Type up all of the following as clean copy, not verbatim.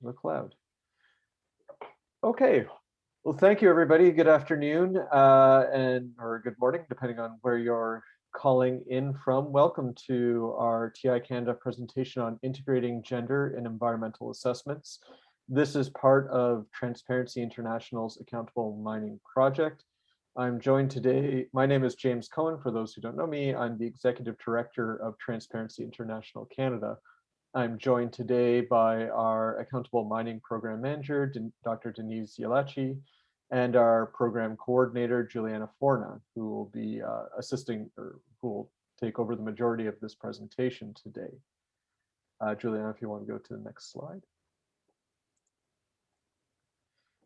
the cloud. Okay, well, thank you, everybody. Good afternoon or good morning, depending on where you're calling in from. Welcome to our TI Canada presentation on integrating gender in environmental assessments. This is part of Transparency International's Accountable Mining Project. I'm joined today, my name is James Cohen. For those who don't know me, I'm the Executive Director of Transparency International Canada. I'm joined today by our Accountable Mining Program Manager, Dr. Denise Yalachi, and our Program Coordinator, Juliana Forna, who will be assisting or who will take over the majority of this presentation today. Juliana, if you want to go to the next slide.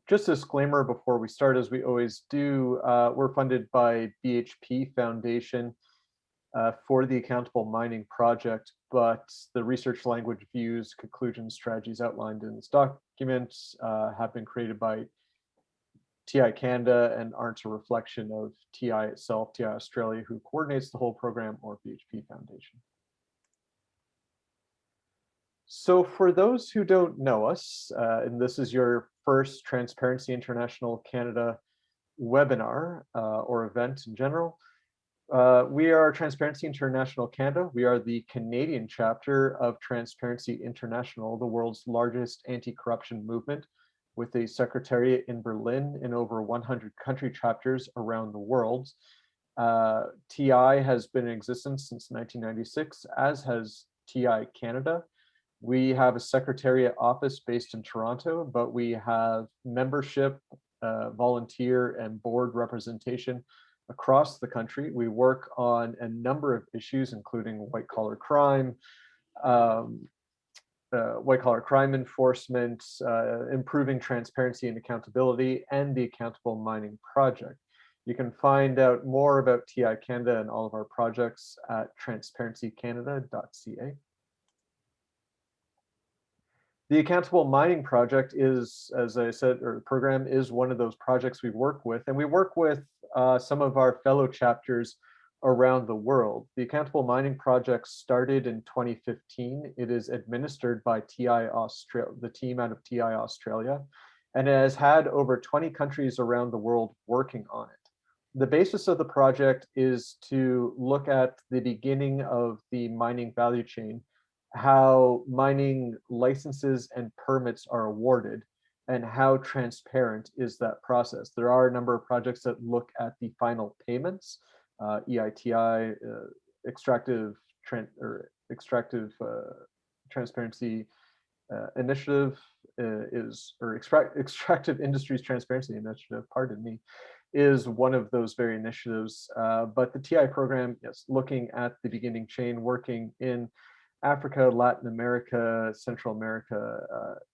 Just a disclaimer before we start, as we always do, we're funded by BHP Foundation for the Accountable Mining Project, but the research language, views, conclusions, strategies outlined in this document have been created by TI Canada and aren't a reflection of TI itself, TI Australia, who coordinates the whole program, or BHP Foundation. So for those who don't know us, and this is your first Transparency International Canada webinar or event in general, we are Transparency International Canada. We are the Canadian chapter of Transparency International, the world's largest anti-corruption movement, with a secretariat in Berlin and over 100 country chapters around the world. TI has been in existence since 1996, as has TI Canada. We have a secretariat office based in Toronto, but we have membership, volunteer, and board representation across the country. We work on a number of issues, including white-collar crime, enforcement, improving transparency and accountability, and the Accountable Mining Project. You can find out more about TI Canada and all of our projects at transparencycanada.ca. The Accountable Mining Project is, as I said, or the program is one of those projects we work with, and we work with some of our fellow chapters around the world. The Accountable Mining Project started in 2015. It is administered by TI Australia, the team out of TI Australia, and it has had over 20 countries around the world working on it. The basis of the project is to look at the beginning of the mining value chain, how mining licenses and permits are awarded, and how transparent is that process. There are a number of projects that look at the final payments. EITI, Extractive Transparency Initiative Extractive Industries Transparency Initiative, pardon me, is one of those very initiatives. But the TI program is looking at the beginning chain, working in Africa, Latin America, Central America,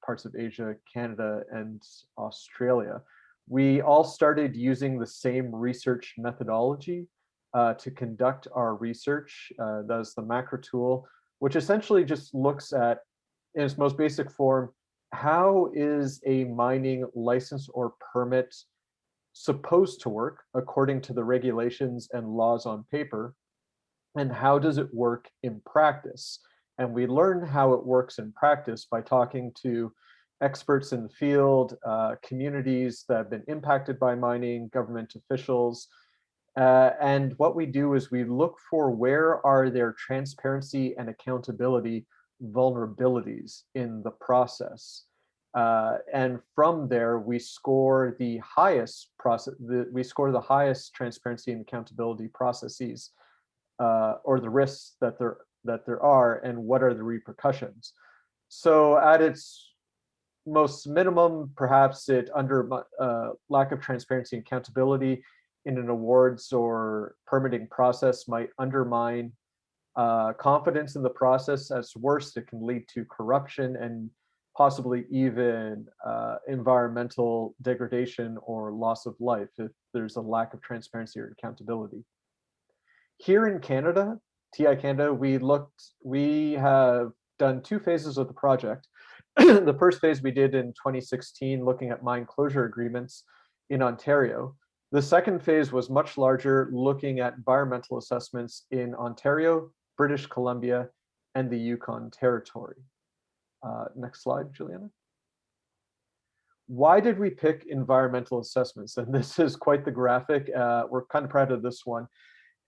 parts of Asia, Canada, and Australia. We all started using the same research methodology to conduct our research. That's the macro tool, which essentially just looks at, in its most basic form, how is a mining license or permit supposed to work according to the regulations and laws on paper, and how does it work in practice? And we learn how it works in practice by talking to experts in the field, communities that have been impacted by mining, government officials. And what we do is we look for where are there transparency and accountability vulnerabilities in the process. And from there, we score the highest transparency and accountability processes, or the risks that there are, and what are the repercussions. So at its most minimum, perhaps it under lack of transparency and accountability in an awards or permitting process might undermine confidence in the process. At worst, it can lead to corruption and possibly even environmental degradation or loss of life if there's a lack of transparency or accountability. Here in Canada, TI Canada, we have done two phases of the project. The first phase we did in 2016, looking at mine closure agreements in Ontario. The second phase was much larger, looking at environmental assessments in Ontario, British Columbia, and the Yukon Territory. Next slide, Juliana. Why did we pick environmental assessments? And this is quite the graphic. We're kind of proud of this one.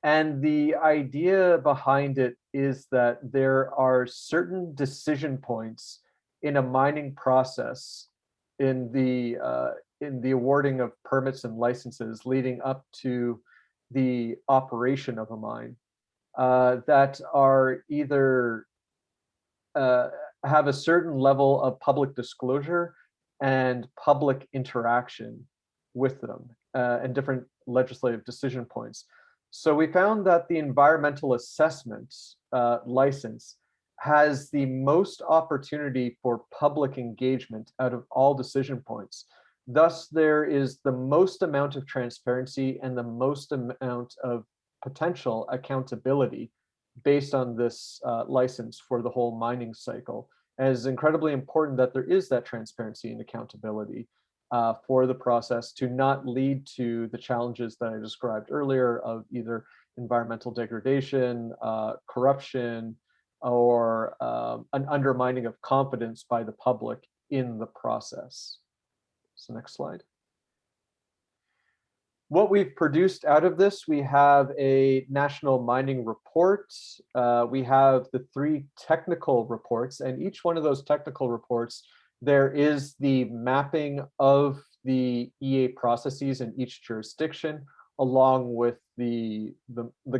And the idea behind it is that there are certain decision points in a mining process in the awarding of permits and licenses leading up to the operation of a mine that are either have a certain level of public disclosure and public interaction with them and different legislative decision points. So we found that the environmental assessment license has the most opportunity for public engagement out of all decision points. Thus, there is the most amount of transparency and the most amount of potential accountability based on this license for the whole mining cycle. And it's incredibly important that there is that transparency and accountability for the process to not lead to the challenges that I described earlier of either environmental degradation, corruption, or an undermining of confidence by the public in the process. So next slide. What we've produced out of this, we have a national mining report. We have the 3 technical reports, and each one of those technical reports, there is the mapping of the EA processes in each jurisdiction, along with the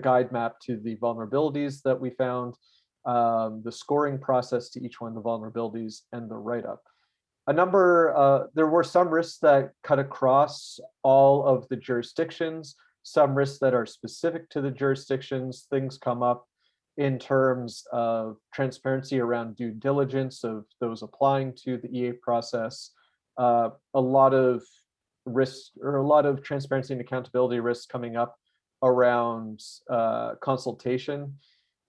guide map to the vulnerabilities that we found, the scoring process to each one of the vulnerabilities, and the write-up. There were some risks that cut across all of the jurisdictions, some risks that are specific to the jurisdictions. Things come up in terms of transparency around due diligence of those applying to the EA process, a lot of risks or a lot of transparency and accountability risks coming up around consultation.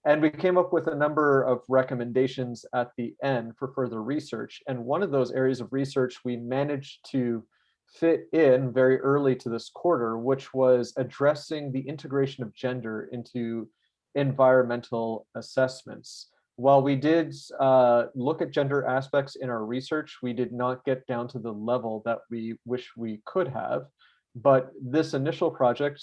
And we came up with a number of recommendations at the end for further research. And one of those areas of research we managed to fit in very early to this quarter, which was addressing the integration of gender into environmental assessments. While we did look at gender aspects in our research, we did not get down to the level that we wish we could have. But this initial project,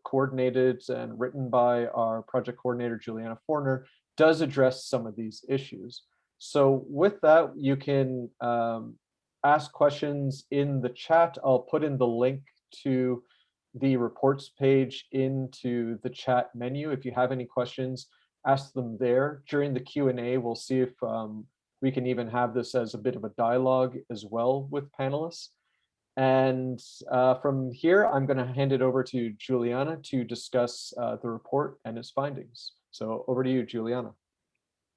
coordinated and written by our project coordinator, Juliana Forner, does address some of these issues. So with that, you can ask questions in the chat. I'll put in the link to the reports page into the chat menu. If you have any questions, ask them there. During the Q&A, we'll see if we can even have this as a bit of a dialogue as well with panelists. And from here, I'm going to hand it over to Juliana to discuss the report and its findings. So over to you, Juliana.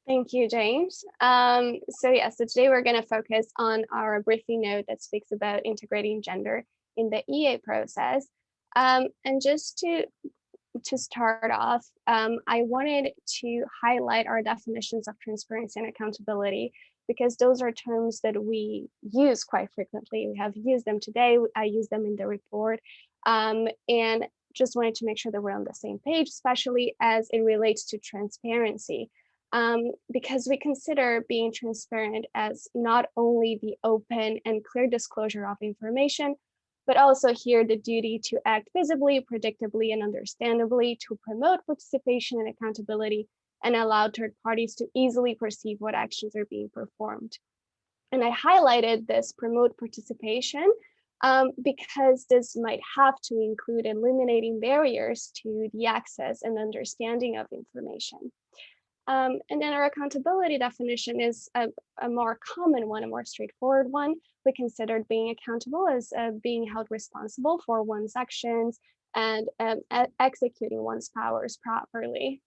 Thank you, James. So today we're going to focus on our briefing note that speaks about integrating gender in the EA process. And just to start off, I wanted to highlight our definitions of transparency and accountability, because those are terms that we use quite frequently. We have used them today. I use them in the report, and just wanted to make sure that we're on the same page, especially as it relates to transparency, because we consider being transparent as not only the open and clear disclosure of information, but also here the duty to act visibly, predictably, and understandably to promote participation and accountability and allow third parties to easily perceive what actions are being performed. And I highlighted this promote participation because this might have to include eliminating barriers to the access and understanding of information. And then our accountability definition is a more common one, a more straightforward one. We considered being accountable as being held responsible for one's actions and executing one's powers properly.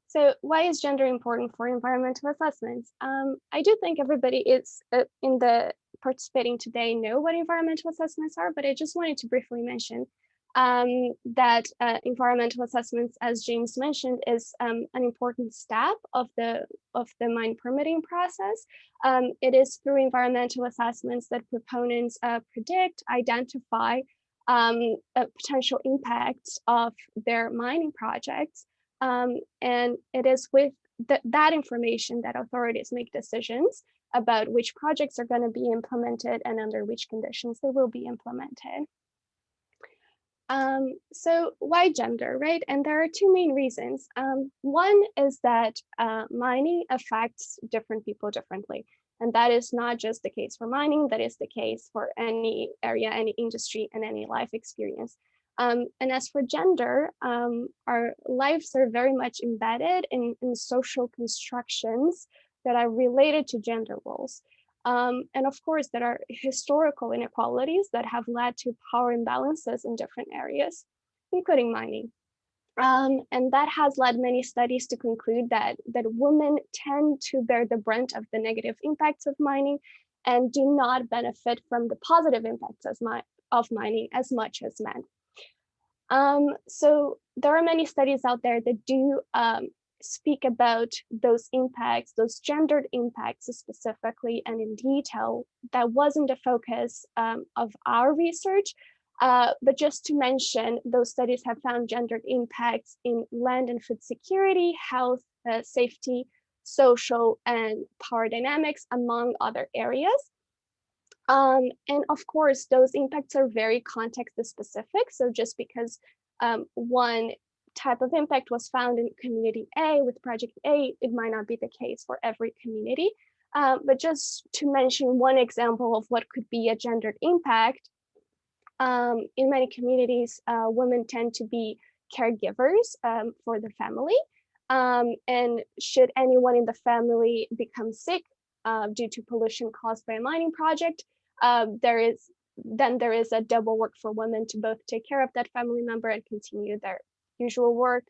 So why is gender important for environmental assessments? I do think everybody is in the participating today know what environmental assessments are, but I just wanted to briefly mention that environmental assessments, as James mentioned, is an important step of the mine permitting process. It is through environmental assessments that proponents predict, identify potential impacts of their mining projects. And it is with that information that authorities make decisions about which projects are going to be implemented and under which conditions they will be implemented. So why gender, right? And there are two main reasons. One is that mining affects different people differently. And that is not just the case for mining, that is the case for any area, any industry, and any life experience. And as for gender, our lives are very much embedded in social constructions that are related to gender roles. And of course, there are historical inequalities that have led to power imbalances in different areas, including mining. And that has led many studies to conclude that women tend to bear the brunt of the negative impacts of mining and do not benefit from the positive impacts of mining as much as men. So there are many studies out there that do speak about those impacts, those gendered impacts specifically and in detail. That wasn't the focus of our research, but just to mention, those studies have found gendered impacts in land and food security, health, safety, social, and power dynamics, among other areas. And of course, those impacts are very context specific. So just because one type of impact was found in community A with project A, it might not be the case for every community. But just to mention one example of what could be a gendered impact, in many communities, women tend to be caregivers for the family. And should anyone in the family become sick due to pollution caused by a mining project, there is a double work for women to both take care of that family member and continue their usual work.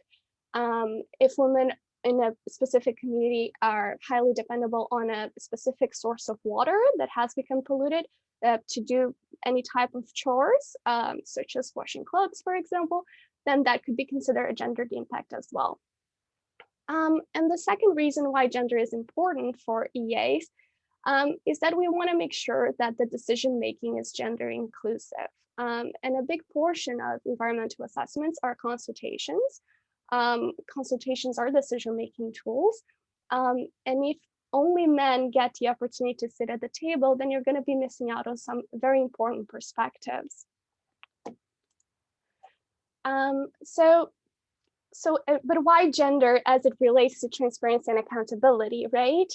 If women in a specific community are highly dependable on a specific source of water that has become polluted to do any type of chores, such as washing clothes, for example, then that could be considered a gendered impact as well. And the second reason why gender is important for EAs is that we want to make sure that the decision making is gender inclusive. And a big portion of environmental assessments are consultations. Consultations are decision making tools. And if only men get the opportunity to sit at the table, then you're going to be missing out on some very important perspectives. But why gender as it relates to transparency and accountability, right?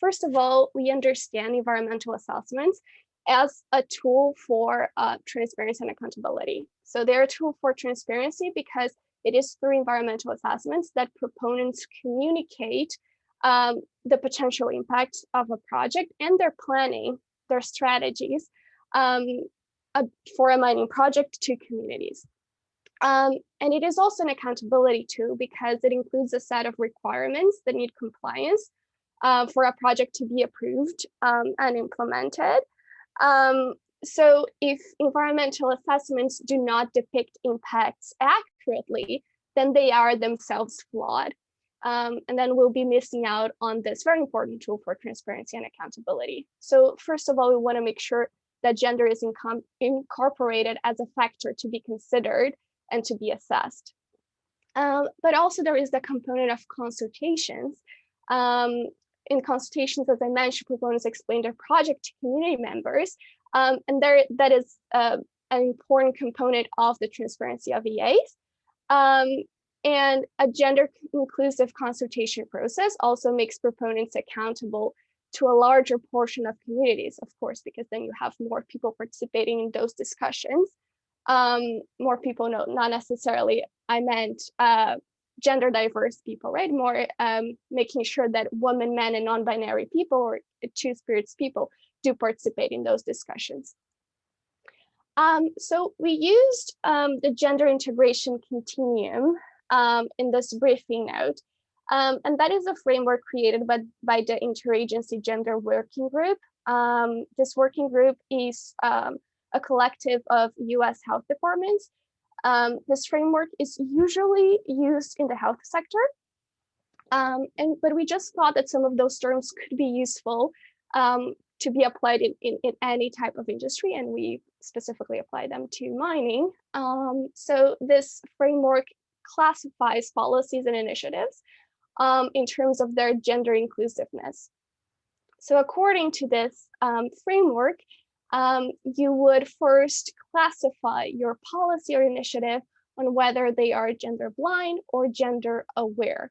First of all, we understand environmental assessments as a tool for transparency and accountability. So they're a tool for transparency because it is through environmental assessments that proponents communicate the potential impact of a project and their planning, their strategies for a mining project to communities. And it is also an accountability tool because it includes a set of requirements that need compliance for a project to be approved and implemented. So if environmental assessments do not depict impacts accurately, then they are themselves flawed. And then we'll be missing out on this very important tool for transparency and accountability. So first of all, we want to make sure that gender is incorporated as a factor to be considered and to be assessed. But also there is the component of consultations. In consultations, as I mentioned, proponents explain their project to community members, and that is an important component of the transparency of EAs. And a gender inclusive consultation process also makes proponents accountable to a larger portion of communities, of course, because then you have more people participating in those discussions. More people, no, not necessarily, I meant gender diverse people, right? More making sure that women, men, and non-binary people or two-spirits people do participate in those discussions. So we used the gender integration continuum in this briefing note. And that is a framework created by the Interagency Gender Working Group. This working group is a collective of US health departments. This framework is usually used in the health sector. But we just thought that some of those terms could be useful to be applied in any type of industry, and we specifically apply them to mining. So this framework classifies policies and initiatives in terms of their gender inclusiveness. So according to this framework, you would first classify your policy or initiative on whether they are gender blind or gender aware.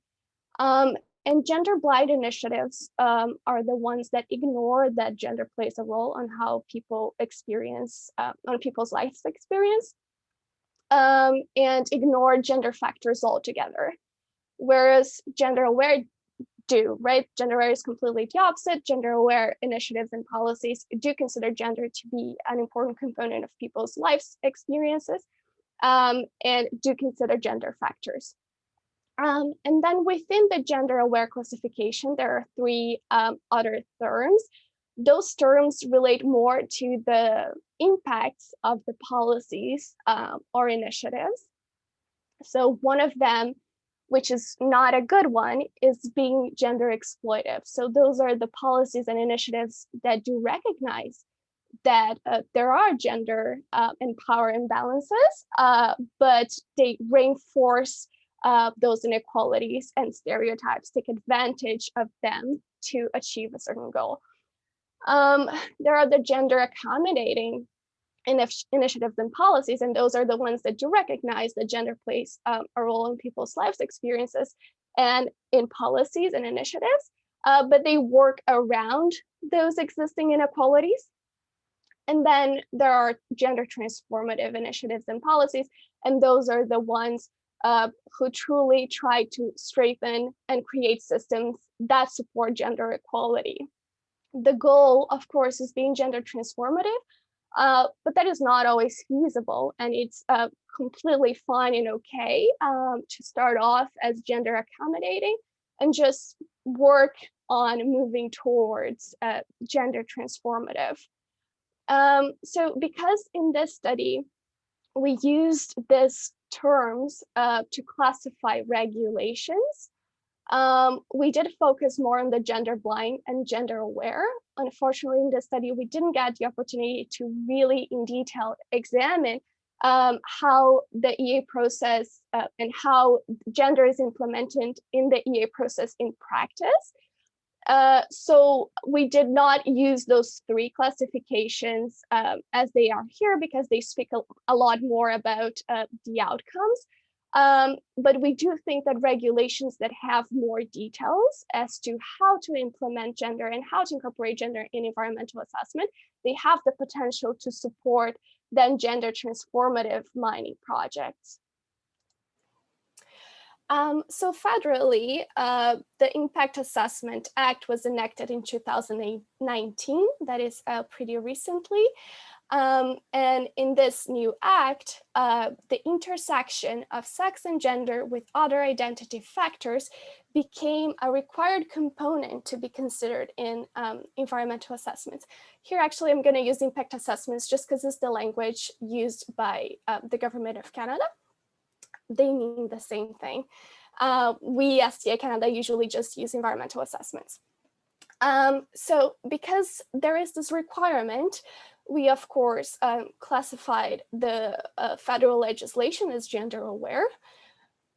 And gender blind initiatives are the ones that ignore that gender plays a role on how people experience, on people's life experience, and ignore gender factors altogether. Whereas gender aware do, right? Gender aware is completely the opposite. Gender aware initiatives and policies do consider gender to be an important component of people's life experiences, and do consider gender factors. And then within the gender aware classification, there are three other terms. Those terms relate more to the impacts of the policies or initiatives. So one of them, which is not a good one, is being gender exploitive. So those are the policies and initiatives that do recognize that there are gender and power imbalances, but they reinforce those inequalities and stereotypes, take advantage of them to achieve a certain goal. There are the gender accommodating initiatives and policies, and those are the ones that do recognize that gender plays a role in people's lives experiences and in policies and initiatives, but they work around those existing inequalities. And then there are gender transformative initiatives and policies, and those are the ones who truly try to strengthen and create systems that support gender equality. The goal, of course, is being gender transformative, but that is not always feasible, and it's completely fine and okay to start off as gender accommodating and just work on moving towards gender transformative. So because in this study, we used these terms to classify regulations, we did focus more on the gender blind and gender aware. Unfortunately, in this study, we didn't get the opportunity to really in detail examine how the EA process and how gender is implemented in the EA process in practice. So we did not use those three classifications as they are here because they speak a lot more about the outcomes. But we do think that regulations that have more details as to how to implement gender and how to incorporate gender in environmental assessment, they have the potential to support then gender transformative mining projects. So federally, the Impact Assessment Act was enacted in 2019, that is pretty recently. And in this new act, the intersection of sex and gender with other identity factors became a required component to be considered in environmental assessments. Here, actually, I'm going to use impact assessments just because it's the language used by the Government of Canada. They mean the same thing. We, STA Canada, usually just use environmental assessments. So because there is this requirement, we, of course, classified the federal legislation as gender aware.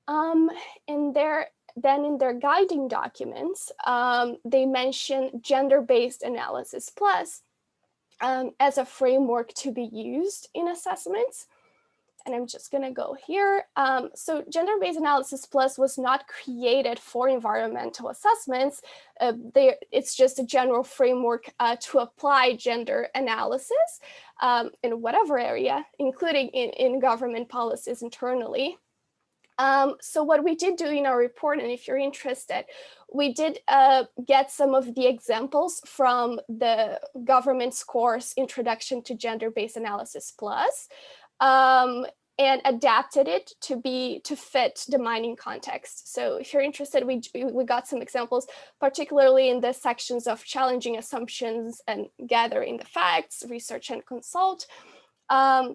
And then in their guiding documents, they mention gender-based analysis plus as a framework to be used in assessments. And I'm just going to go here. So gender-based analysis plus was not created for environmental assessments. It's just a general framework to apply gender analysis in whatever area, including in government policies internally. So what we did do in our report, and if you're interested, we did get some of the examples from the government's course, Introduction to Gender-Based Analysis Plus. And adapted it to fit the mining context. So if you're interested, we got some examples, particularly in the sections of challenging assumptions and gathering the facts, research and consult. I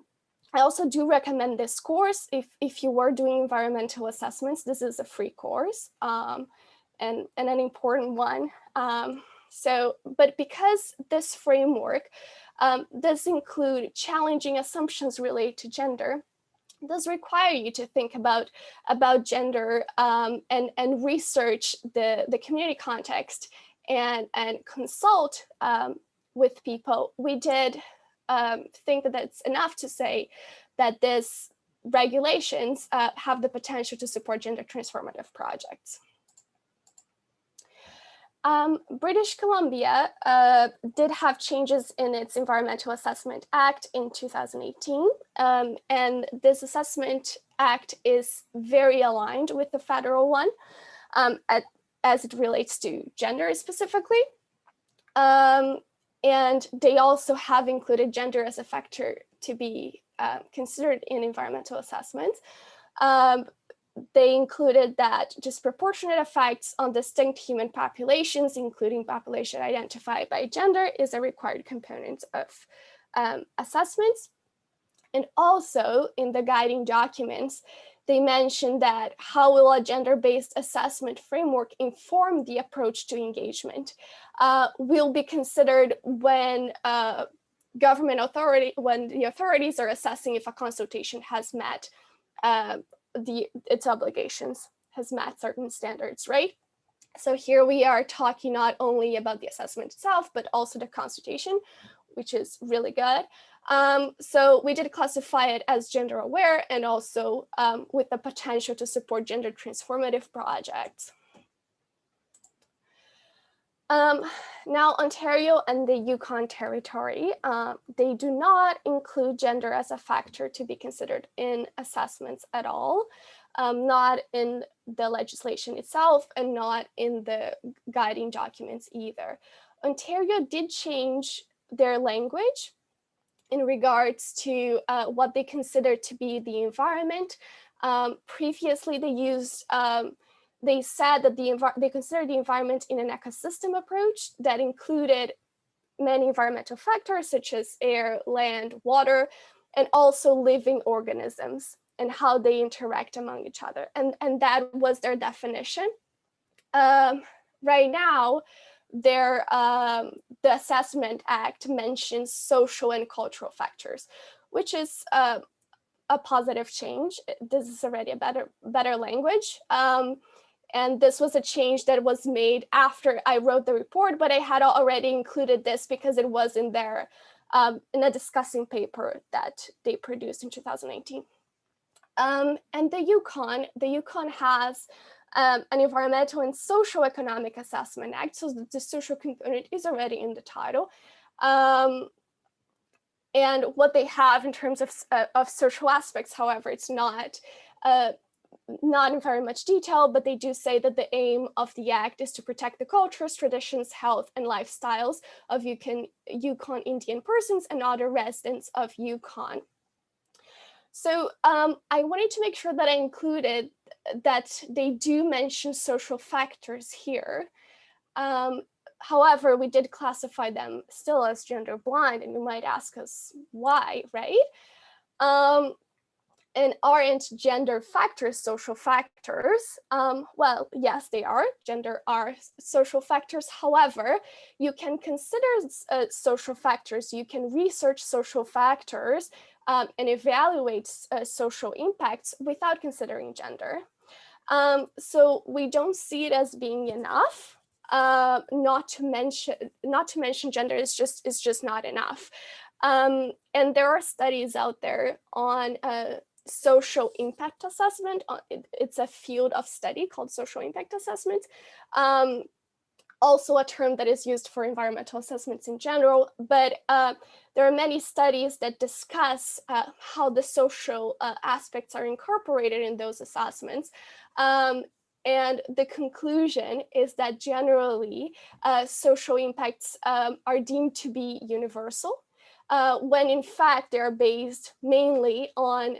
also do recommend this course if you were doing environmental assessments. This is a free course and an important one. But because this framework does include challenging assumptions related to gender, does require you to think about gender and research the community context and consult with people. We did think that that's enough to say that these regulations have the potential to support gender transformative projects. British Columbia did have changes in its Environmental Assessment Act in 2018. And this Assessment Act is very aligned with the federal one as it relates to gender specifically. And they also have included gender as a factor to be considered in environmental assessments. They included that disproportionate effects on distinct human populations, including population identified by gender, is a required component of assessments. And also in the guiding documents, they mentioned that how will a gender-based assessment framework inform the approach to engagement will be considered when when the authorities are assessing if a consultation has met its obligations, has met certain standards, right? So here we are talking not only about the assessment itself, but also the consultation, which is really good. So we did classify it as gender aware and also with the potential to support gender transformative projects. Now, Ontario and the Yukon Territory, they do not include gender as a factor to be considered in assessments at all, not in the legislation itself and not in the guiding documents either. Ontario did change their language in regards to what they consider to be the environment. Previously, they said that they considered the environment in an ecosystem approach that included many environmental factors such as air, land, water, and also living organisms and how they interact among each other. And that was their definition. Right now, the Assessment Act mentions social and cultural factors, which is a positive change. This is already a better language. And this was a change that was made after I wrote the report, but I had already included this because it was in their in a discussing paper that they produced in 2018. And the Yukon has an Environmental and Social Economic Assessment Act, so the social component is already in the title. And what they have in terms of social aspects, however, it's not in very much detail, but they do say that the aim of the act is to protect the cultures, traditions, health, and lifestyles of Yukon Indian persons and other residents of Yukon. So I wanted to make sure that I included that they do mention social factors here. However, we did classify them still as gender blind, and you might ask us why, right? And aren't gender factors social factors? Well, yes, they are. Gender are social factors. However, you can consider social factors. You can research social factors and evaluate social impacts without considering gender. So we don't see it as being enough. Not to mention gender is just not enough. And there are studies out there on social impact assessment. It's a field of study called social impact assessment. Also a term that is used for environmental assessments in general, but there are many studies that discuss how the social aspects are incorporated in those assessments. And the conclusion is that generally social impacts are deemed to be universal, when in fact they're based mainly on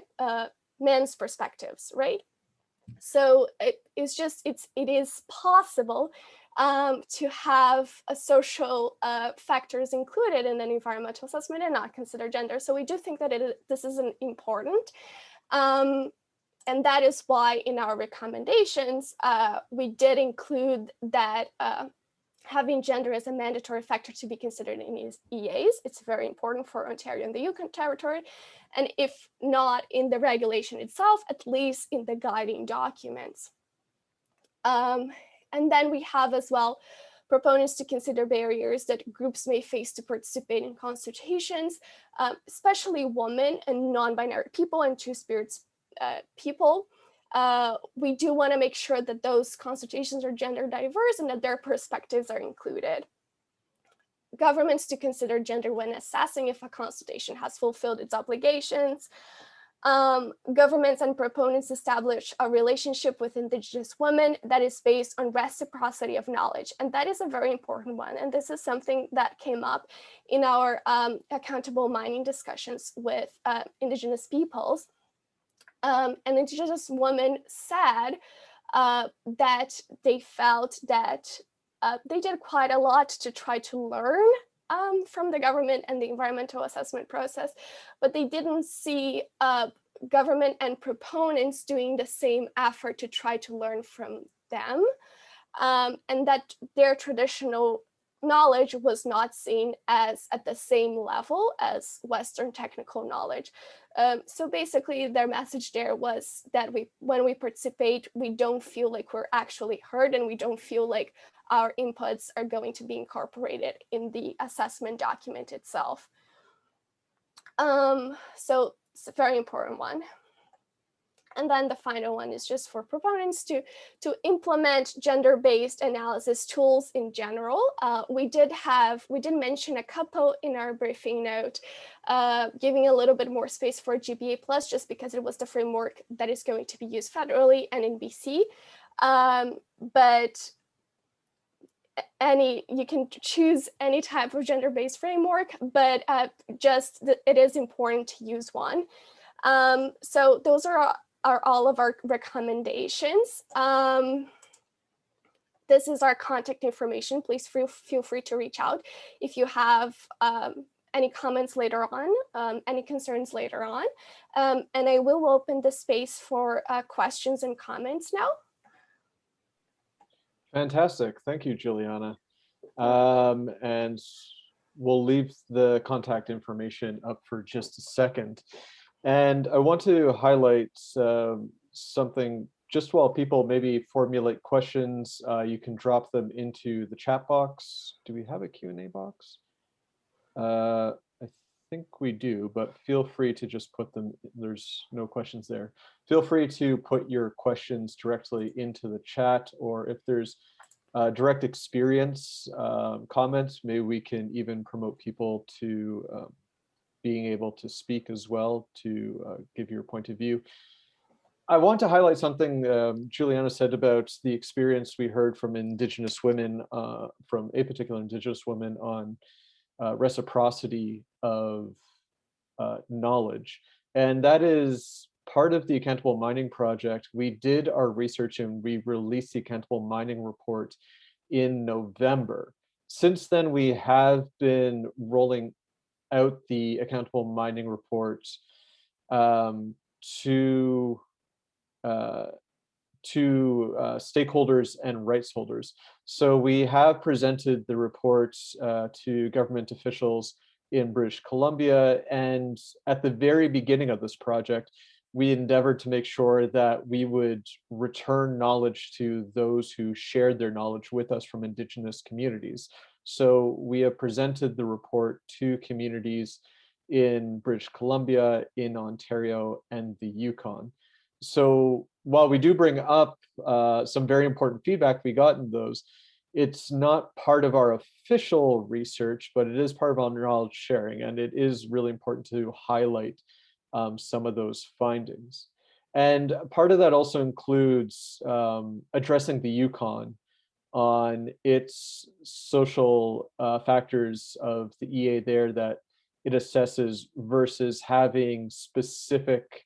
men's perspectives, right? So it is possible to have a social factors included in an environmental assessment and not consider gender. So we do think that this is important. And that is why in our recommendations, we did include that having gender as a mandatory factor to be considered in EAs. It's very important for Ontario and the Yukon Territory. And if not in the regulation itself, at least in the guiding documents. And then we have as well proponents to consider barriers that groups may face to participate in consultations, especially women and non-binary people and two-spirit people. We do want to make sure that those consultations are gender diverse and that their perspectives are included. Governments to consider gender when assessing if a consultation has fulfilled its obligations. Governments and proponents establish a relationship with Indigenous women that is based on reciprocity of knowledge. And that is a very important one. And this is something that came up in our accountable mining discussions with Indigenous peoples. And Indigenous women said that they felt that they did quite a lot to try to learn from the government and the environmental assessment process, but they didn't see government and proponents doing the same effort to try to learn from them, and that their traditional knowledge was not seen as at the same level as Western technical knowledge. So basically their message there was that when we participate, we don't feel like we're actually heard, and we don't feel like our inputs are going to be incorporated in the assessment document itself. So it's a very important one. And then the final one is just for proponents to implement gender-based analysis tools in general. We did mention a couple in our briefing note, giving a little bit more space for GBA+, just because it was the framework that is going to be used federally and in BC. But you can choose any type of gender-based framework, but it is important to use one. So those are all of our recommendations. This is our contact information. Please feel free to reach out if you have any comments later on, any concerns later on. And I will open the space for questions and comments now. Fantastic. Thank you, Juliana. And we'll leave the contact information up for just a second. And I want to highlight something just while people maybe formulate questions. You can drop them into the chat box. Do we have a Q&A box? I think we do, but feel free to just put them, there's no questions there. Feel free to put your questions directly into the chat, or if there's direct experience comments, maybe we can even promote people to being able to speak as well to give your point of view. I want to highlight something Juliana said about the experience we heard from Indigenous women, from a particular Indigenous woman on reciprocity of knowledge. And that is part of the Accountable Mining Project. We did our research and we released the Accountable Mining Report in November. Since then, we have been rolling out the Accountable Mining Report to stakeholders and rights holders. So we have presented the report to government officials in British Columbia, and at the very beginning of this project, we endeavored to make sure that we would return knowledge to those who shared their knowledge with us from Indigenous communities. So we have presented the report to communities in British Columbia, in Ontario, and the Yukon. So while we do bring up some very important feedback we got in those, it's not part of our official research, but it is part of our knowledge sharing, and it is really important to highlight some of those findings. And part of that also includes addressing the Yukon on its social factors of the EA there that it assesses versus having specific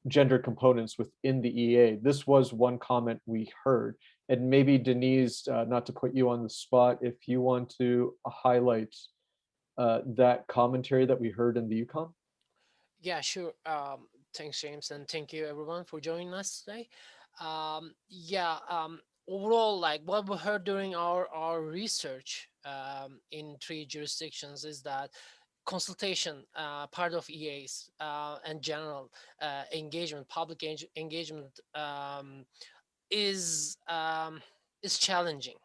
gender components within the EA. This was one comment we heard. And maybe Denise, not to put you on the spot, if you want to highlight that commentary that we heard in the Yukon. Yeah, sure. Thanks, James, and thank you everyone for joining us today. overall, like what we heard during our research in 3 jurisdictions is that consultation, part of EAs and general engagement, public engagement is challenging.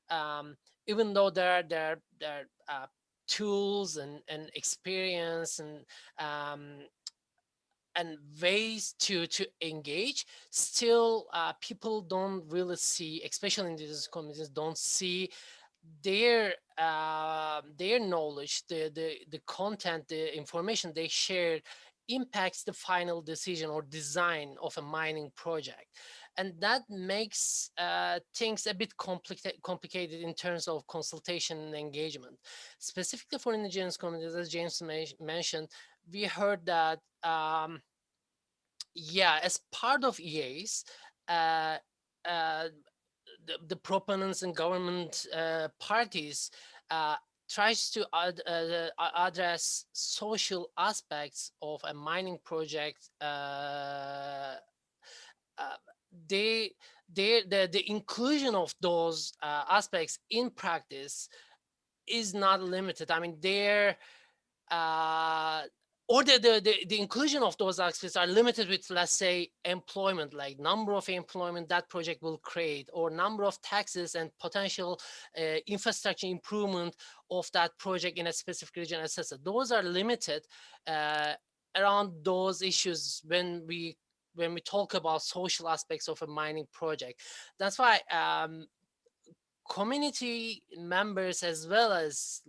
Um, Even though there are tools and experience um, and ways to engage, still people don't really see, especially in these communities, don't see their knowledge, the content, the information they shared impacts the final decision or design of a mining project. And that makes things a bit complicated in terms of consultation and engagement. Specifically for indigenous communities, as James mentioned, we heard that yeah, as part of EAs, uh, uh, the proponents and government parties uh, tries to address social aspects of a mining project. Uh, they the inclusion of those aspects in practice is not limited. I mean, they're uh, or the inclusion of those aspects are limited with, let's say, employment, like number of employment that project will create, or number of taxes and potential infrastructure improvement of that project in a specific region, etc. Those are limited uh, around those issues when we talk about social aspects of a mining project. That's why community members, as well as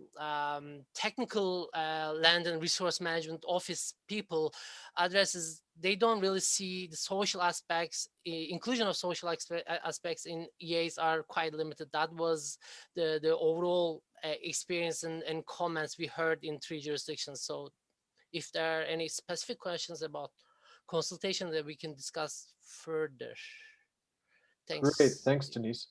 technical land and resource management office people, addresses, they don't really see the social aspects. Inclusion of social aspects in EAs are quite limited. That was the overall experience and comments we heard in 3 jurisdictions. So if there are any specific questions about consultation that we can discuss further. Great, Thanks. thanks, Denise.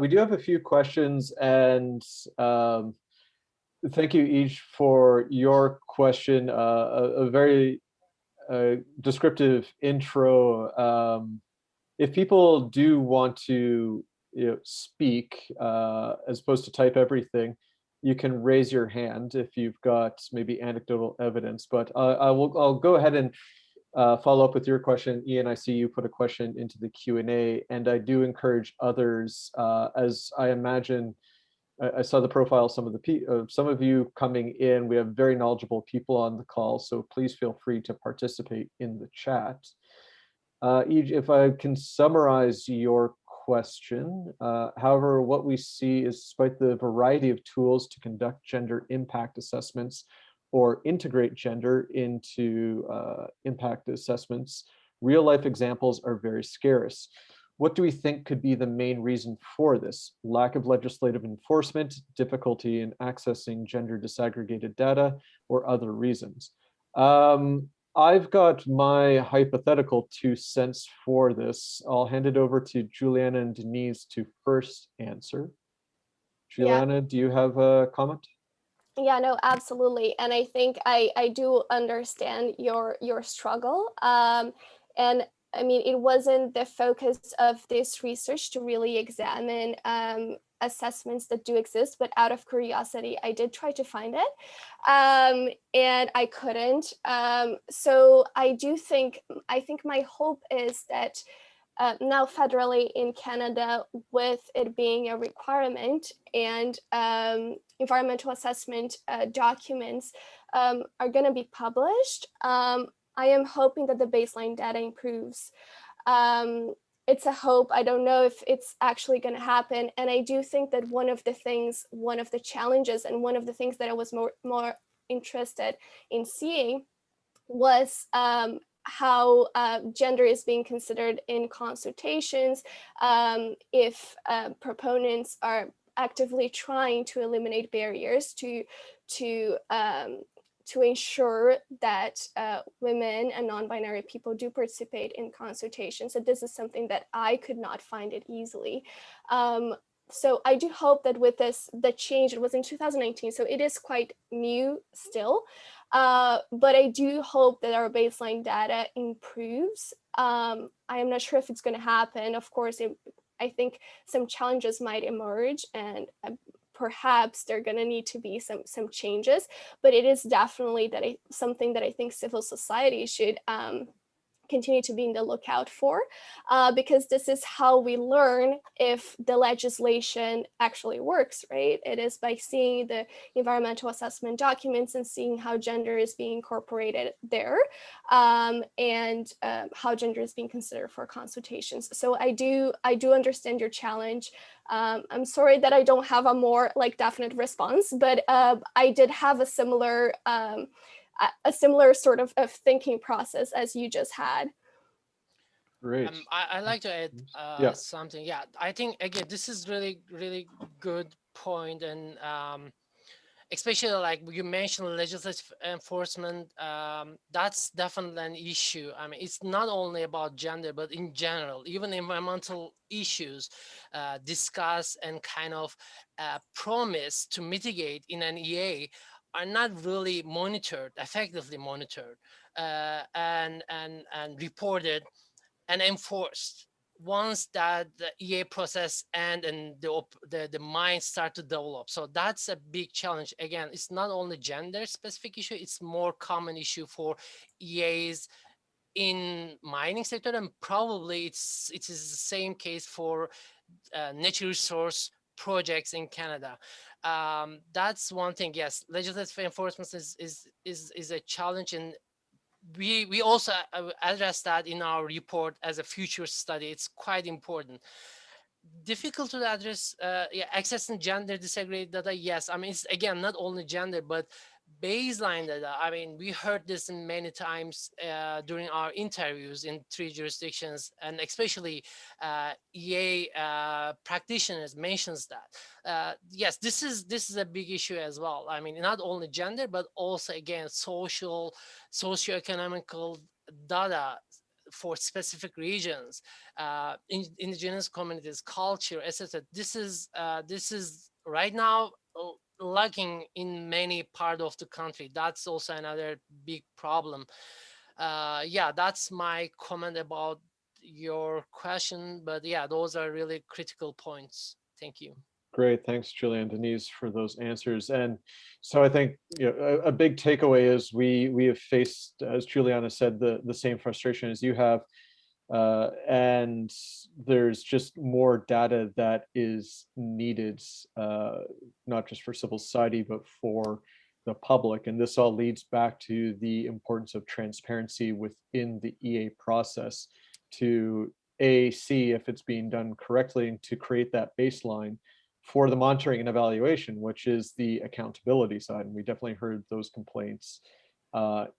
We do have a few questions, and thank you each for your question. A very descriptive intro. If people do want to, speak as opposed to type everything, you can raise your hand if you've got maybe anecdotal evidence. But I'll go ahead and follow up with your question. Ian, I see you put a question into the Q&A, and I do encourage others, as I imagine, I saw the profile of some of you coming in. We have very knowledgeable people on the call, so please feel free to participate in the chat. If I can summarize your question, however, what we see is, despite the variety of tools to conduct gender impact assessments or integrate gender into impact assessments, real life examples are very scarce. What do we think could be the main reason for this? Lack of legislative enforcement, difficulty in accessing gender disaggregated data, or other reasons? I've got my hypothetical 2 cents for this. I'll hand it over to Juliana and Denise to first answer. Yeah. Juliana, do you have a comment? Yeah, no, absolutely. And I think I do understand your struggle. And I mean, it wasn't the focus of this research to really examine assessments that do exist, but out of curiosity, I did try to find it, and I couldn't. So I think my hope is that now federally in Canada, with it being a requirement, and environmental assessment documents are going to be published, I am hoping that the baseline data improves. It's a hope. I don't know if it's actually going to happen. And I do think that one of the challenges, and one of the things that I was more interested in seeing was how gender is being considered in consultations, if proponents are actively trying to eliminate barriers to ensure that women and non-binary people do participate in consultations. So this is something that I could not find it easily. So I do hope that with the change, it was in 2019, so it is quite new still, but I do hope that our baseline data improves. I am not sure if it's going to happen. Of course, I think some challenges might emerge, and perhaps there are going to need to be some changes, but it is definitely something that I think civil society should continue to be in the lookout for, because this is how we learn if the legislation actually works, right? It is by seeing the environmental assessment documents and seeing how gender is being incorporated there, and how gender is being considered for consultations. So I do understand your challenge. I'm sorry that I don't have a more definite response, but I did have a similar sort of thinking process as you just had. Great. I like to add Yeah. something. Yeah, I think again this is really good point, and especially like you mentioned legislative enforcement. That's definitely an issue. I mean, it's not only about gender, but in general, even environmental issues discussed and kind of promised to mitigate in an EA are not really monitored, effectively monitored, and reported and enforced. Once that the EA process and the minds start to develop. So that's a big challenge. Again, it's not only gender specific issue, it's more common issue for EAs in mining sector, and probably it is the same case for natural resource projects in Canada. That's one thing. Yes, legislative enforcement is a challenge, and we also address that in our report as a future study. It's quite important. Difficult to address, yeah, accessing gender disaggregated data. Yes, I mean, it's again not only gender but baseline data. I mean, we heard this in many times during our interviews in 3 jurisdictions, and especially EA practitioners mentions that. Yes, this is a big issue as well. I mean, not only gender but also again socioeconomical data for specific regions, indigenous communities, culture, etc. This is right now lacking in many part of the country. That's also another big problem. Yeah, that's my comment about your question. But yeah, those are really critical points. Thank you. Great. Thanks, Julia and Denise, for those answers. And so I think a big takeaway is we have faced, as Juliana said, the same frustration as you have. And there's just more data that is needed, not just for civil society, but for the public. And this all leads back to the importance of transparency within the EA process to see if it's being done correctly, and to create that baseline for the monitoring and evaluation, which is the accountability side. And we definitely heard those complaints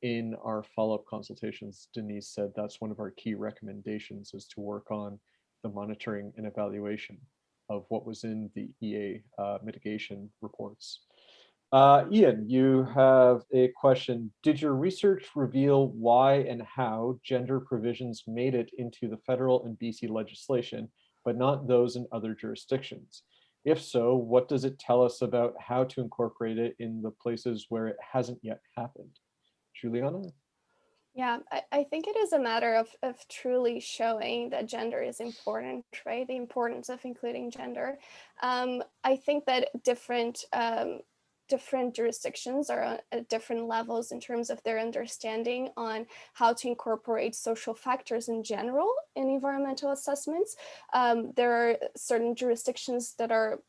in our follow-up consultations. Denise said that's one of our key recommendations, is to work on the monitoring and evaluation of what was in the EA mitigation reports. Ian, you have a question. Did your research reveal why and how gender provisions made it into the federal and BC legislation, but not those in other jurisdictions? If so, what does it tell us about how to incorporate it in the places where it hasn't yet happened? Juliana? Yeah, I think it is a matter of truly showing that gender is important, right? The importance of including gender. I think that different jurisdictions are at different levels in terms of their understanding on how to incorporate social factors in general in environmental assessments. There are certain jurisdictions that are,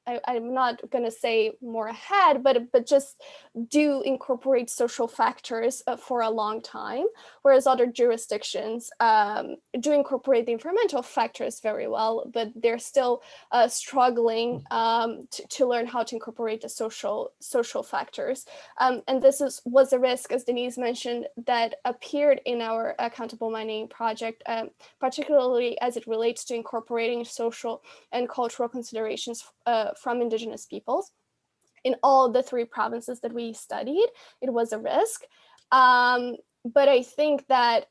I'm not going to say more ahead, but just do incorporate social factors for a long time, whereas other jurisdictions do incorporate the environmental factors very well, but they're still struggling to learn how to incorporate the social factors. And this was a risk, as Denise mentioned, that appeared in our accountable mining project, particularly as it relates to incorporating social and cultural considerations from Indigenous peoples. In all the 3 provinces that we studied, it was a risk. But I think that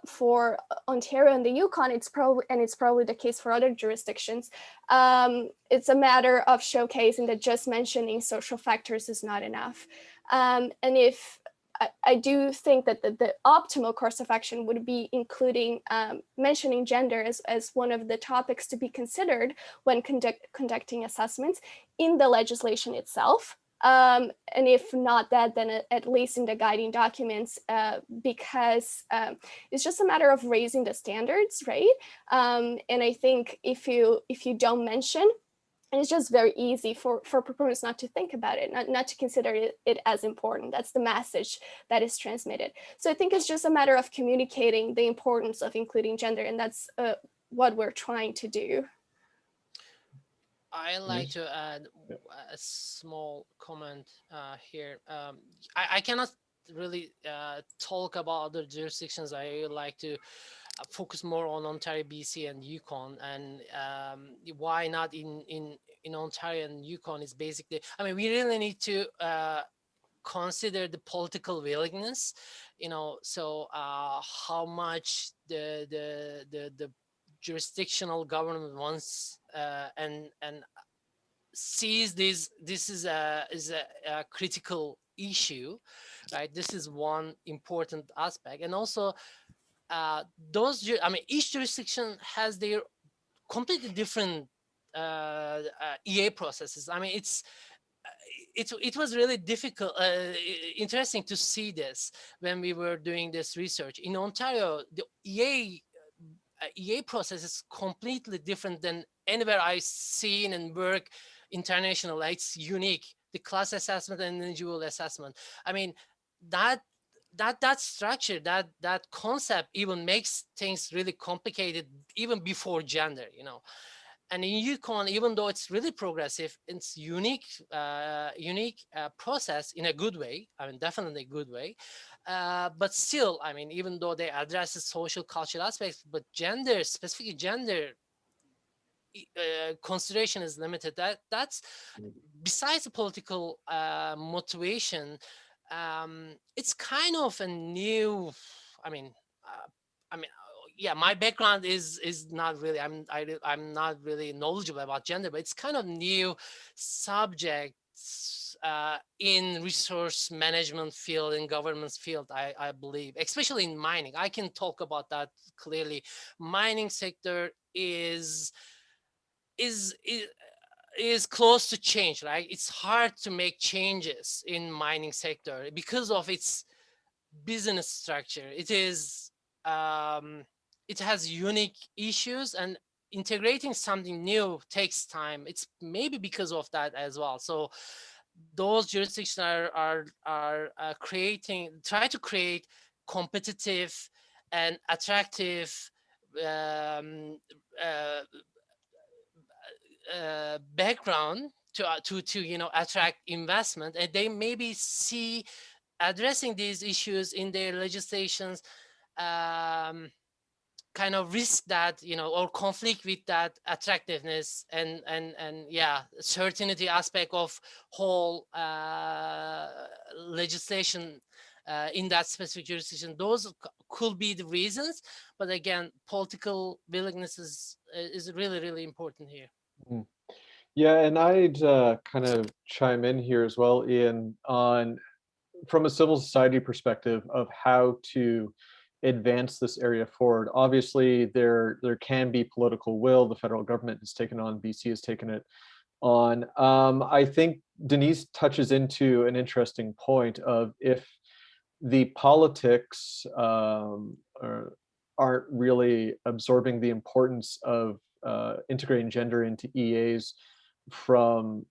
for Ontario and the Yukon, it's probably the case for other jurisdictions. It's a matter of showcasing that just mentioning social factors is not enough. And if I do think that the optimal course of action would be including, mentioning gender as one of the topics to be considered when conducting assessments in the legislation itself. And if not that, then at least in the guiding documents, because it's just a matter of raising the standards, right? And I think if you don't mention, and it's just very easy for proponents not to think about it, not to consider it as important. That's the message that is transmitted. So I think it's just a matter of communicating the importance of including gender, and that's what we're trying to do. I like to add a small comment here. I cannot really talk about other jurisdictions. I like to focus more on Ontario, BC, and Yukon, and why not in Ontario and Yukon is basically, I mean, we really need to consider the political willingness, so how much the jurisdictional government wants and sees this is a critical issue, right? This is one important aspect, and also each jurisdiction has their completely different EA processes. I mean, it was really difficult, interesting to see this when we were doing this research. In Ontario, the EA process is completely different than anywhere I've seen and work international. It's unique. The class assessment and individual assessment. I mean, that structure, that concept even makes things really complicated even before gender, And in Yukon, even though it's really progressive, it's unique process in a good way. I mean, definitely a good way. But still, I mean, even though they address the social cultural aspects, but specific gender consideration is limited. That's besides the political motivation. It's kind of a new. I mean, yeah, my background is not really. I'm not really knowledgeable about gender, but it's kind of new subject in resource management field, in government field, I believe, especially in mining. I can talk about that clearly. Mining sector is close to change, right? It's hard to make changes in mining sector because of its business structure. It has unique issues, and integrating something new takes time. It's maybe because of that as well. So those jurisdictions are try to create competitive and attractive um, background to attract investment, and they maybe see addressing these issues in their legislations kind of risk that, or conflict with that attractiveness and yeah, certainty aspect of whole legislation in that specific jurisdiction. Those could be the reasons, but again, political willingness is really, really important here. Yeah, and I'd kind of chime in here as well, Ian, on from a civil society perspective of how to advance this area forward. Obviously, there can be political will. The federal government has taken on, BC has taken it on. I think Denise touches into an interesting point of if the politics aren't really absorbing the importance of integrating gender into EAs from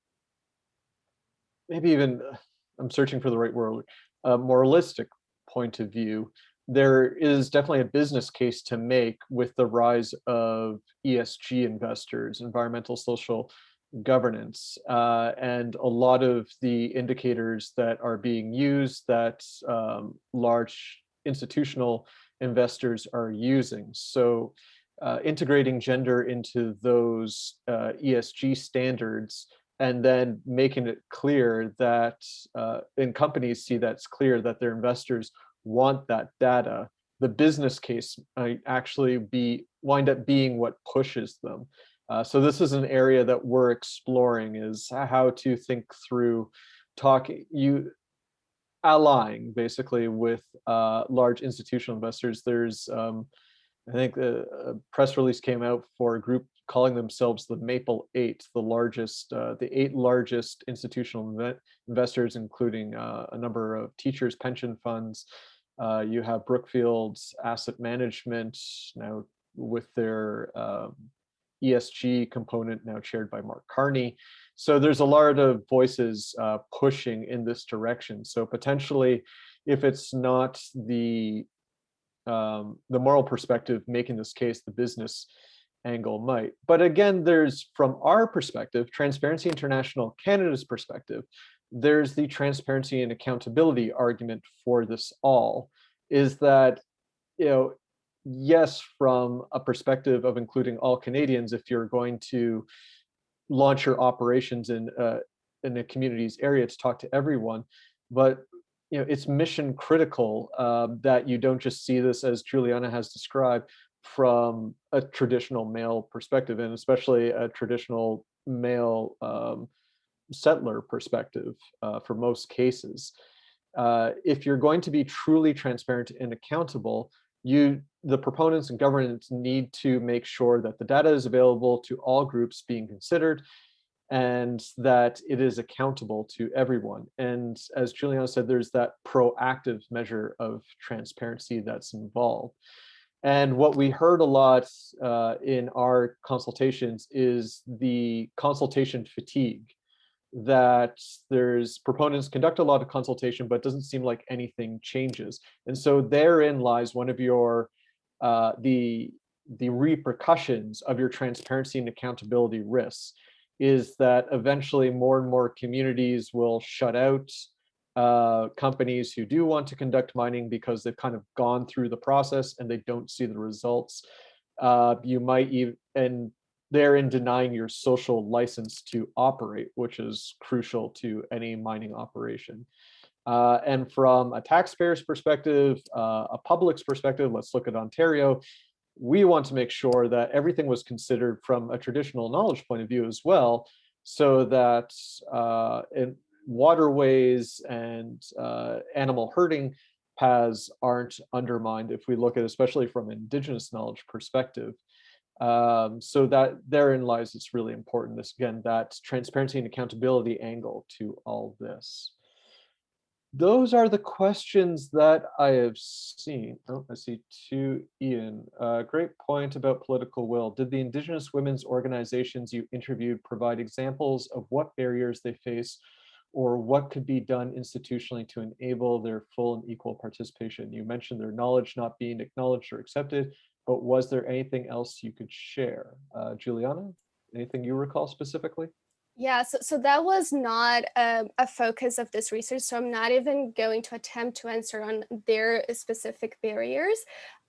maybe even, I'm searching for the right word, a moralistic point of view. There is definitely a business case to make with the rise of ESG investors, environmental social governance, and a lot of the indicators that are being used that large institutional investors are using. So integrating gender into those ESG standards, and then making it clear that, and companies see that's clear that their investors want that data, the business case might actually wind up being what pushes them. So this is an area that we're exploring, is how to think through allying basically with large institutional investors. There's, I think a press release came out for a group calling themselves the Maple Eight, the eight largest institutional investors, including a number of teachers' pension funds. You have Brookfield's asset management now with their ESG component now chaired by Mark Carney. So there's a lot of voices pushing in this direction. So potentially, if it's not the moral perspective making this case, the business angle might. But again, there's, from our perspective, Transparency International Canada's perspective, there's the transparency and accountability argument for this all, is that, yes, from a perspective of including all Canadians, if you're going to launch your operations in a community's area to talk to everyone, but it's mission critical that you don't just see this, as Juliana has described, from a traditional male perspective, and especially a traditional male settler perspective for most cases. If you're going to be truly transparent and accountable, the proponents and governments need to make sure that the data is available to all groups being considered, and that it is accountable to everyone. And as Juliana said, there's that proactive measure of transparency that's involved. And what we heard a lot in our consultations is the consultation fatigue, that there's proponents conduct a lot of consultation, but it doesn't seem like anything changes. And so therein lies one of your, the repercussions of your transparency and accountability risks, is that eventually more and more communities will shut out companies who do want to conduct mining because they've kind of gone through the process and they don't see the results. You might even, and therein denying your social license to operate, which is crucial to any mining operation. And from a taxpayer's perspective, a public's perspective, let's look at Ontario. We want to make sure that everything was considered from a traditional knowledge point of view as well, so that waterways and animal herding paths aren't undermined, if we look at, especially from Indigenous knowledge perspective. So that therein lies, it's really important, this, again, that transparency and accountability angle to all this. Those are the questions that I have seen. Oh, I see two. Ian, great point about political will. Did the Indigenous women's organizations you interviewed provide examples of what barriers they face, or what could be done institutionally to enable their full and equal participation? You mentioned their knowledge not being acknowledged or accepted, but was there anything else you could share? Juliana, anything you recall specifically? Yeah, so that was not a focus of this research, so I'm not even going to attempt to answer on their specific barriers.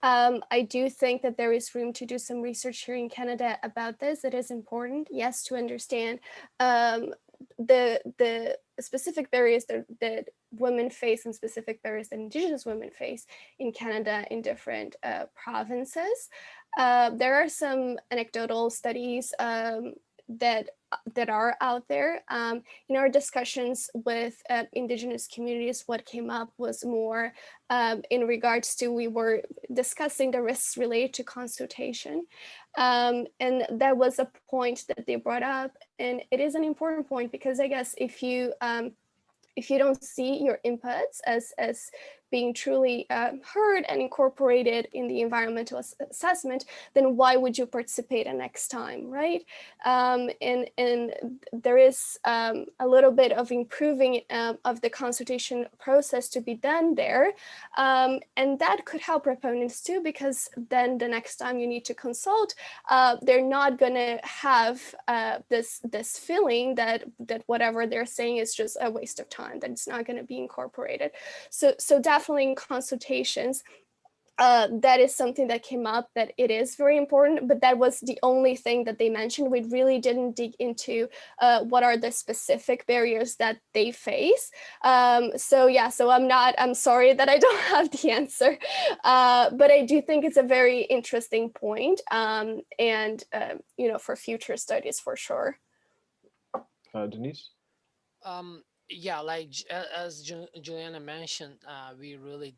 I do think that there is room to do some research here in Canada about this. It is important, yes, to understand the specific barriers that women face, and specific barriers that Indigenous women face in Canada in different provinces. There are some anecdotal studies that are out there. In our discussions with Indigenous communities, what came up was more in regards to, we were discussing the risks related to consultation. And that was a point that they brought up. And it is an important point, because I guess if you don't see your inputs as being truly heard and incorporated in the environmental assessment, then why would you participate next time, right? And there is a little bit of improving of the consultation process to be done there. And that could help proponents too, because then the next time you need to consult, they're not gonna have this feeling that whatever they're saying is just a waste of time, that it's not gonna be incorporated. So definitely in consultations, that is something that came up, that it is very important, but that was the only thing that they mentioned. We really didn't dig into what are the specific barriers that they face. So yeah, so I'm sorry that I don't have the answer, but I do think it's a very interesting point, and for future studies for sure. Denise? Yeah, like as Juliana mentioned, we really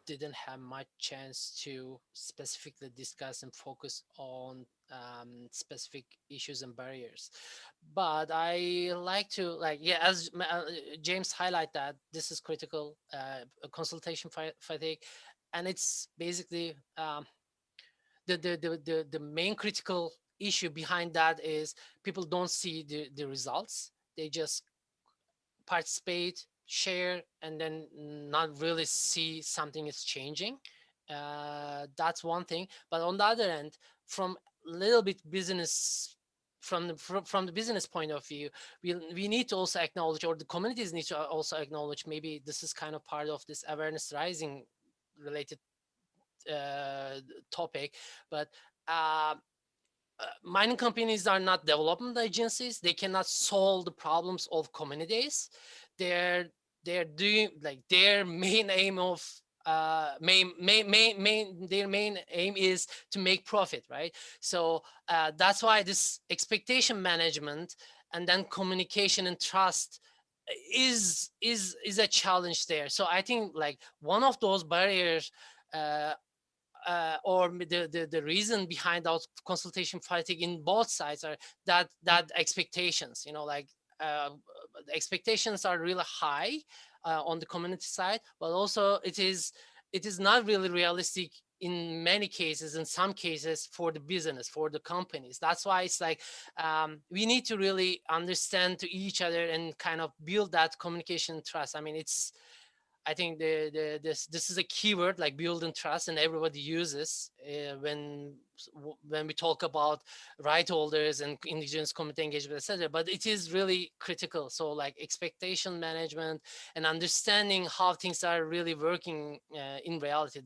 didn't have much chance to specifically discuss and focus on specific issues and barriers. But I like to, like, yeah, as James highlight, that this is critical, consultation fatigue, and it's basically the main critical issue behind that is people don't see the results. They just participate, share, and then not really see something is changing. That's one thing. But on the other end, from little bit business, from the business point of view, we need to also acknowledge, or the communities need to also acknowledge. Maybe this is kind of part of this awareness rising related uh, topic, but. Uh, Mining companies are not development agencies. They cannot solve the problems of communities. They're they're doing, like, their main aim of their main aim is to make profit, right? So that's why this expectation management and then communication and trust is a challenge there. So I think, like, one of those barriers, uh, or the reason behind our consultation fatigue in both sides are that expectations, like, uh, the expectations are really high on the community side, but also it is not really realistic in many cases, in some cases, for the business, for the companies. That's why it's like, we need to really understand to each other and kind of build that communication trust. I mean, I think this is a keyword, like building trust, and everybody uses when we talk about right holders and indigenous community engagement, etc. But it is really critical. So, like, expectation management and understanding how things are really working in reality.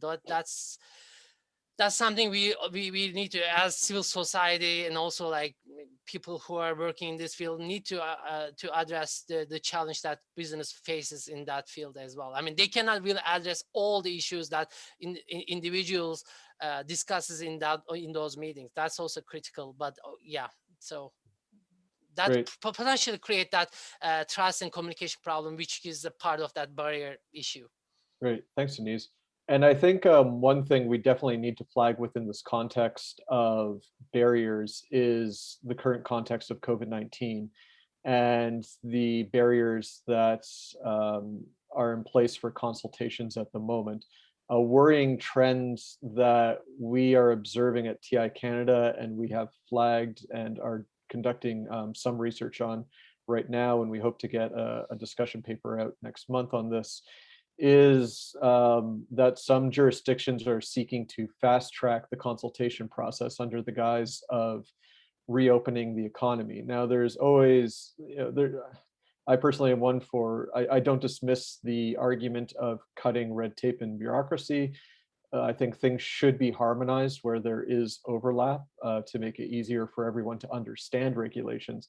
That's something we need to, as civil society, and also, like, people who are working in this field, need to address the challenge that business faces in that field as well. I mean, they cannot really address all the issues that individuals discusses in those meetings. That's also critical. But yeah, so that Great. potentially create that trust and communication problem, which is a part of that barrier issue. Great. Thanks, Denise. And I think one thing we definitely need to flag within this context of barriers is the current context of COVID-19 and the barriers that are in place for consultations at the moment. Worrying trends that we are observing at TI Canada, and we have flagged and are conducting some research on right now, and we hope to get a discussion paper out next month on this, is that some jurisdictions are seeking to fast track the consultation process under the guise of reopening the economy. Now, there's always, I personally am one for, I don't dismiss the argument of cutting red tape and bureaucracy. I think things should be harmonized where there is overlap to make it easier for everyone to understand regulations.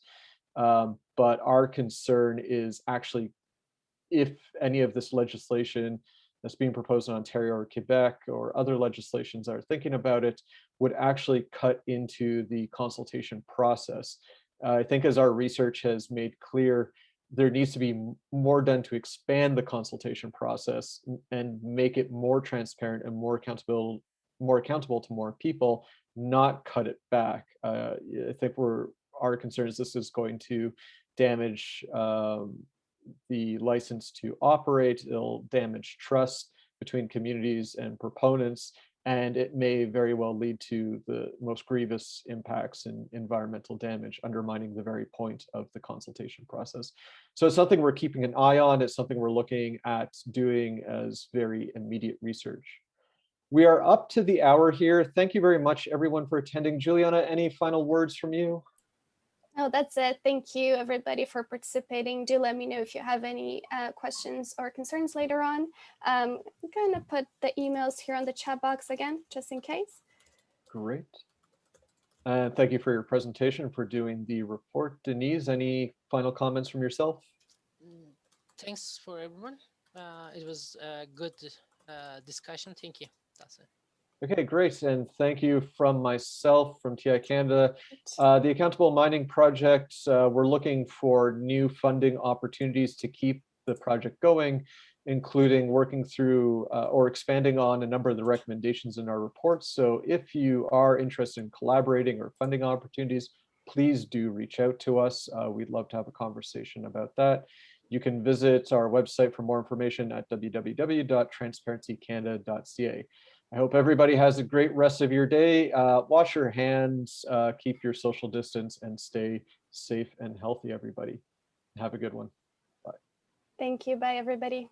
But our concern is actually, if any of this legislation that's being proposed in Ontario or Quebec or other legislations that are thinking about it would actually cut into the consultation process. I think, as our research has made clear, there needs to be more done to expand the consultation process and make it more transparent and more accountable to more people, not cut it back. I think our concern is this is going to damage the license to operate. It'll damage trust between communities and proponents, and it may very well lead to the most grievous impacts in environmental damage, undermining the very point of the consultation process. So it's something we're keeping an eye on. It's something we're looking at doing as very immediate research. We are up to the hour here. Thank you very much, everyone, for attending. Juliana, any final words from you? No, that's it. Thank you, everybody, for participating. Do let me know if you have any questions or concerns later on. I'm going to put the emails here on the chat box again, just in case. Great. And thank you for your presentation, for doing the report. Denise, any final comments from yourself? Thanks for everyone. It was a good discussion. Thank you. That's it. Okay, great. And thank you from myself, from TI Canada. The Accountable Mining Project, we're looking for new funding opportunities to keep the project going, including working through or expanding on a number of the recommendations in our reports. So if you are interested in collaborating or funding opportunities, please do reach out to us. We'd love to have a conversation about that. You can visit our website for more information at www.transparencycanada.ca. I hope everybody has a great rest of your day. Wash your hands, keep your social distance, and stay safe and healthy, everybody. Have a good one. Bye. Thank you. Bye, everybody.